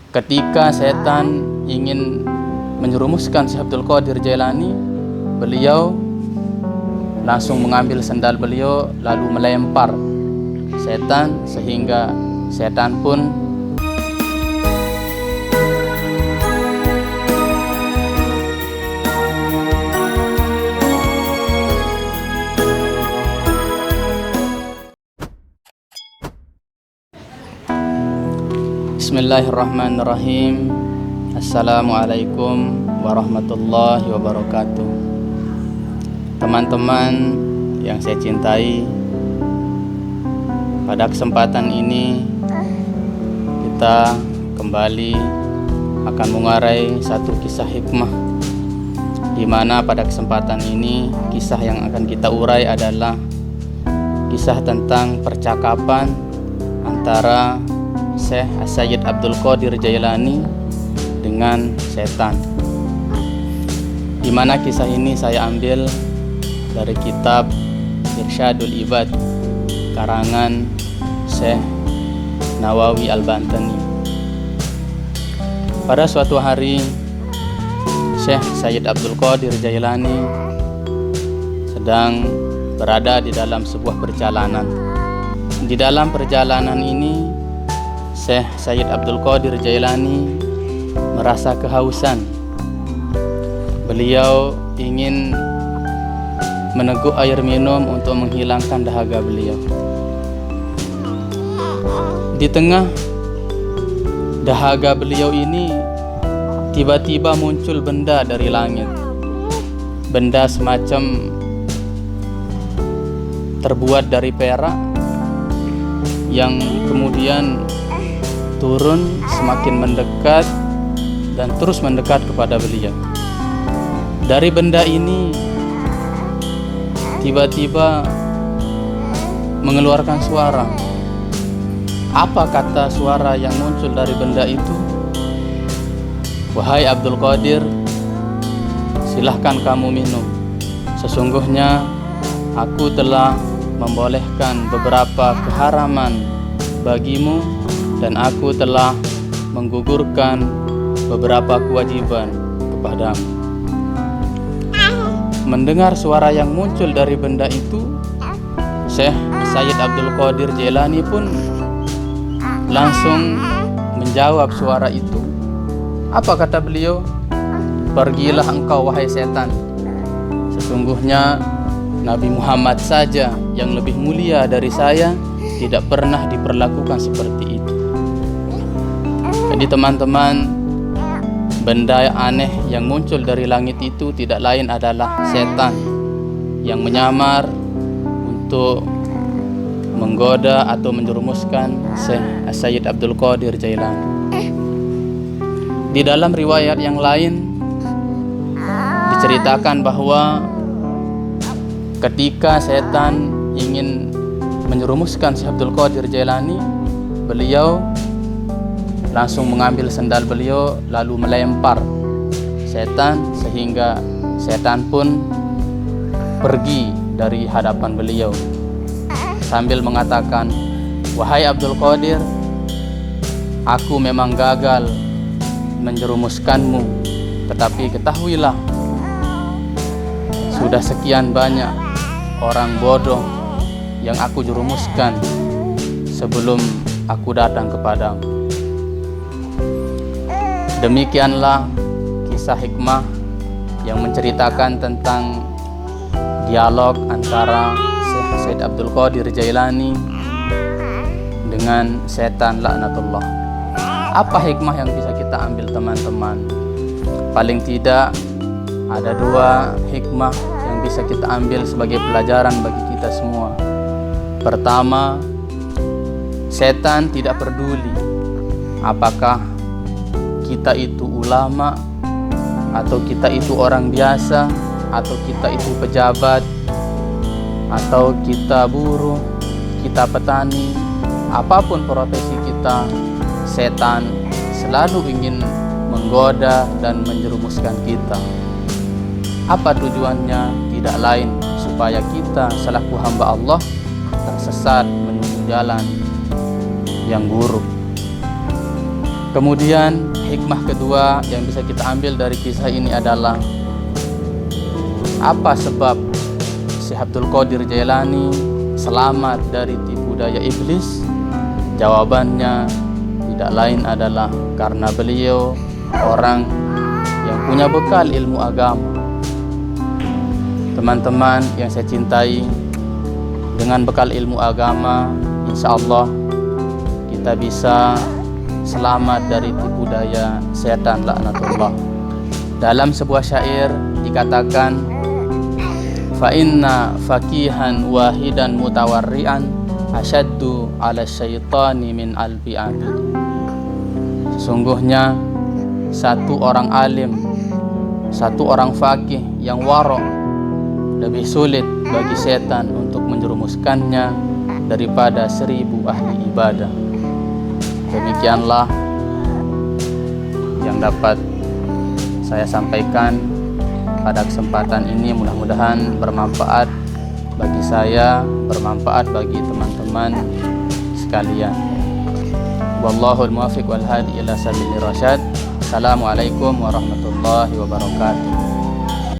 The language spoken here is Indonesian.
Ketika setan ingin menjerumuskan Syekh Abdul Qadir Jailani, beliau langsung mengambil sendal beliau lalu melempar setan, sehingga setan pun Bismillahirrahmanirrahim. Assalamualaikum warahmatullahi wabarakatuh. Teman-teman yang saya cintai, pada kesempatan ini kita kembali akan mengurai satu kisah hikmah, di mana pada kesempatan ini kisah yang akan kita urai adalah kisah tentang percakapan antara Syekh Sayyid Abdul Qadir Jailani dengan setan, di mana kisah ini saya ambil dari kitab Irsyadul Ibad karangan Syekh Nawawi Al-Bantani. Pada suatu hari Syekh Sayyid Abdul Qadir Jailani sedang berada di dalam sebuah perjalanan. Di dalam perjalanan ini Syekh Sayyid Abdul Qadir Jailani merasa kehausan. Beliau ingin meneguk air minum untuk menghilangkan dahaga beliau. Di tengah dahaga beliau ini, tiba-tiba muncul benda dari langit. Benda semacam terbuat dari perak yang kemudian turun semakin mendekat dan terus mendekat kepada beliau. Dari benda ini tiba-tiba mengeluarkan suara. Apa kata suara yang muncul dari benda itu? "Wahai Abdul Qadir, silahkan kamu minum. Sesungguhnya aku telah membolehkan beberapa keharaman bagimu dan aku telah menggugurkan beberapa kewajiban kepadamu." Mendengar suara yang muncul dari benda itu, Syekh Sayyid Abdul Qadir Jailani pun langsung menjawab suara itu. Apa kata beliau? "Pergilah engkau wahai setan. Sesungguhnya Nabi Muhammad saja yang lebih mulia dari saya tidak pernah diperlakukan seperti itu." Jadi teman-teman, benda aneh yang muncul dari langit itu tidak lain adalah setan yang menyamar untuk menggoda atau menjerumuskan Syekh Sayyid Abdul Qadir Jailani. Di dalam riwayat yang lain diceritakan bahwa ketika setan ingin menjerumuskan Syekh Abdul Qadir Jailani, beliau langsung mengambil sendal beliau lalu melempar setan, sehingga setan pun pergi dari hadapan beliau sambil mengatakan, "Wahai Abdul Qadir, aku memang gagal menjerumuskanmu, tetapi ketahuilah sudah sekian banyak orang bodoh yang aku jerumuskan sebelum aku datang kepadamu." Demikianlah kisah hikmah yang menceritakan tentang dialog antara Syekh Sayyid Abdul Qadir Jailani dengan setan laknatullah. Apa hikmah yang bisa kita ambil teman-teman? Paling tidak ada dua hikmah yang bisa kita ambil sebagai pelajaran bagi kita semua. Pertama, setan tidak peduli apakah kita itu ulama, atau kita itu orang biasa, atau kita itu pejabat, atau kita buruh, kita petani, apapun profesi kita, setan selalu ingin menggoda dan menjerumuskan kita. Apa tujuannya? Tidak lain supaya kita selaku hamba Allah tersesat menuju jalan yang buruk. Kemudian hikmah kedua yang bisa kita ambil dari kisah ini adalah apa sebab Syekh Abdul Qadir Jailani selamat dari tipu daya iblis? Jawabannya tidak lain adalah karena beliau orang yang punya bekal ilmu agama. Teman-teman yang saya cintai, dengan bekal ilmu agama, insya Allah kita bisa selamat dari tipu daya setan laknatullah. Dalam sebuah syair dikatakan, fa inna faqihan wahidan mutawarri'an asyaddu ala syaitani min alfi abid. Sesungguhnya satu orang alim, satu orang faqih yang warok lebih sulit bagi setan untuk menjerumuskannya daripada 1000 ahli ibadah. Demikianlah yang dapat saya sampaikan pada kesempatan ini. Mudah-mudahan bermanfaat bagi saya, bermanfaat bagi teman-teman sekalian. Wallahul muwaffiq wal hadi ila sabilir rasyad. Assalamualaikum warahmatullahi wabarakatuh.